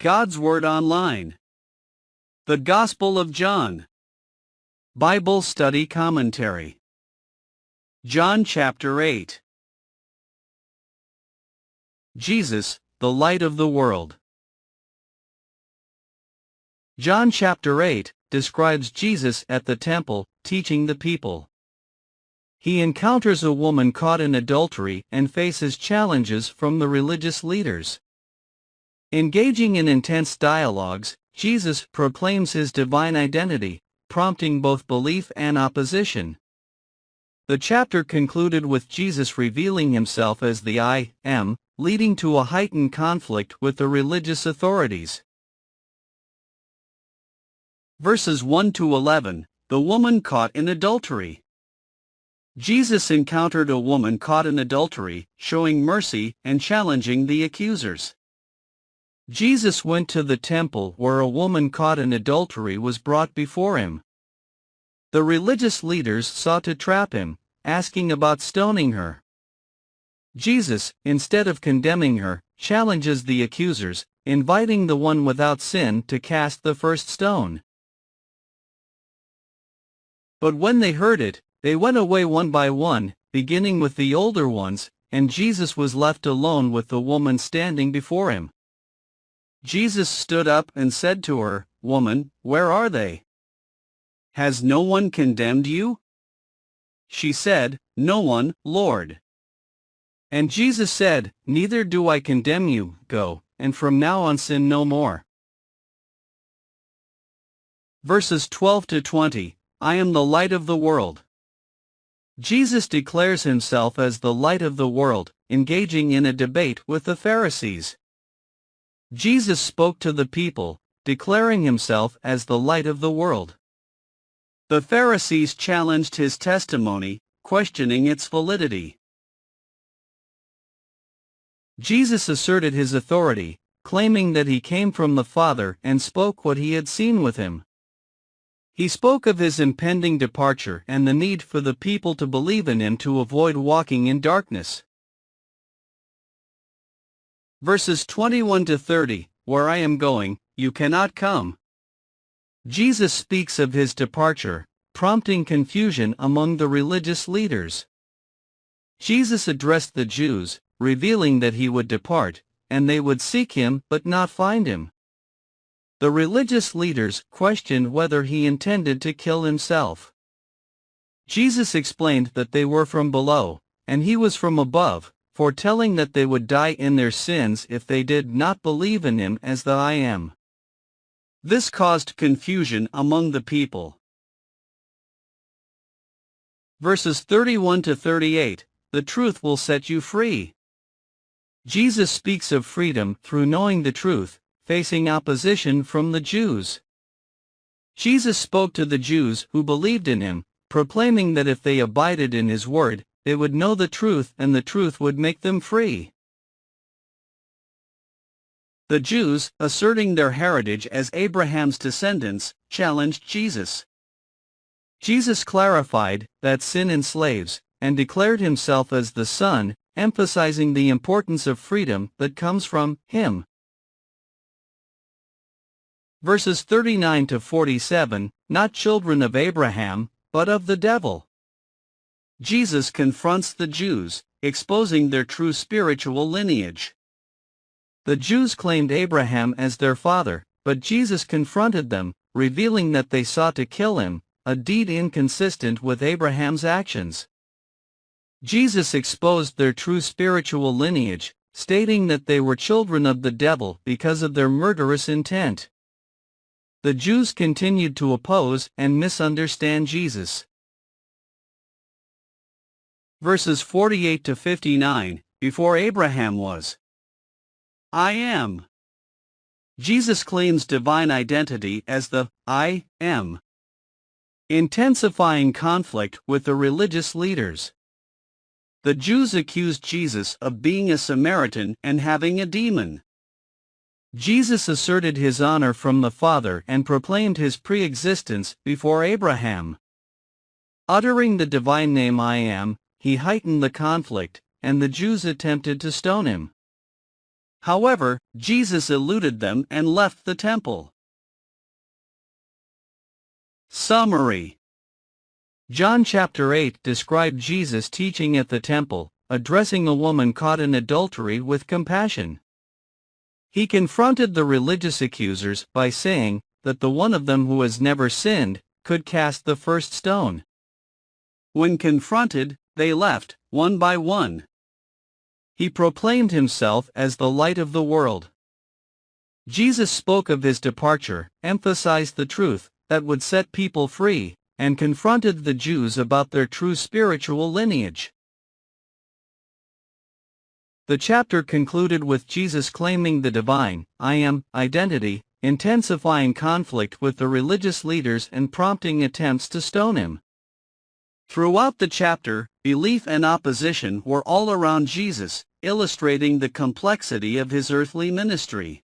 God's Word Online. The Gospel of John. Bible Study Commentary. John chapter 8. Jesus, the light of the world. John chapter 8 describes Jesus at the temple, teaching the people. He encounters a woman caught in adultery and faces challenges from the religious leaders. Engaging in intense dialogues, Jesus proclaims his divine identity, prompting both belief and opposition. The chapter concluded with Jesus revealing himself as the I Am, leading to a heightened conflict with the religious authorities. Verses 1 to 11, the woman caught in adultery. Jesus encountered a woman caught in adultery, showing mercy and challenging the accusers. Jesus went to the temple where a woman caught in adultery was brought before him. The religious leaders sought to trap him, asking about stoning her. Jesus, instead of condemning her, challenges the accusers, inviting the one without sin to cast the first stone. But when they heard it, they went away one by one, beginning with the older ones, and Jesus was left alone with the woman standing before him. Jesus stood up and said to her, "Woman, where are they? Has no one condemned you?" She said, "No one, Lord." And Jesus said, "Neither do I condemn you, go, and from now on sin no more." Verses 12 to 20, I am the light of the world. Jesus declares himself as the light of the world, engaging in a debate with the Pharisees. Jesus spoke to the people, declaring himself as the light of the world. The Pharisees challenged his testimony, questioning its validity. Jesus asserted his authority, claiming that he came from the Father and spoke what he had seen with him. He spoke of his impending departure and the need for the people to believe in him to avoid walking in darkness. Verses 21 to 30, where I am going, you cannot come. Jesus speaks of his departure, prompting confusion among the religious leaders. Jesus addressed the Jews, revealing that he would depart, and they would seek him but not find him. The religious leaders questioned whether he intended to kill himself. Jesus explained that they were from below, and he was from above, foretelling that they would die in their sins if they did not believe in him as the I Am. This caused confusion among the people. Verses 31 to 38, the truth will set you free. Jesus speaks of freedom through knowing the truth, facing opposition from the Jews. Jesus spoke to the Jews who believed in him, proclaiming that if they abided in his word, they would know the truth and the truth would make them free. The Jews, asserting their heritage as Abraham's descendants, challenged Jesus. Jesus clarified that sin enslaves, and declared himself as the Son, emphasizing the importance of freedom that comes from him. Verses 39 to 47, not children of Abraham, but of the devil. Jesus confronts the Jews, exposing their true spiritual lineage. The Jews claimed Abraham as their father, but Jesus confronted them, revealing that they sought to kill him, a deed inconsistent with Abraham's actions. Jesus exposed their true spiritual lineage, stating that they were children of the devil because of their murderous intent. The Jews continued to oppose and misunderstand Jesus. Verses 48 to 59, before Abraham was. I am. Jesus claims divine identity as the I Am, intensifying conflict with the religious leaders. The Jews accused Jesus of being a Samaritan and having a demon. Jesus asserted his honor from the Father and proclaimed his pre-existence before Abraham. Uttering the divine name I Am, he heightened the conflict, and the Jews attempted to stone him. However, Jesus eluded them and left the temple. Summary. John chapter 8 described Jesus teaching at the temple, addressing a woman caught in adultery with compassion. He confronted the religious accusers by saying that the one of them who has never sinned could cast the first stone. When confronted, they left, one by one. He proclaimed himself as the light of the world. Jesus spoke of his departure, emphasized the truth that would set people free, and confronted the Jews about their true spiritual lineage. The chapter concluded with Jesus claiming the divine, I am, identity, intensifying conflict with the religious leaders and prompting attempts to stone him. Throughout the chapter, belief and opposition were all around Jesus, illustrating the complexity of his earthly ministry.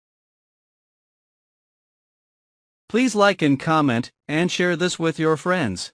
Please like and comment, and share this with your friends.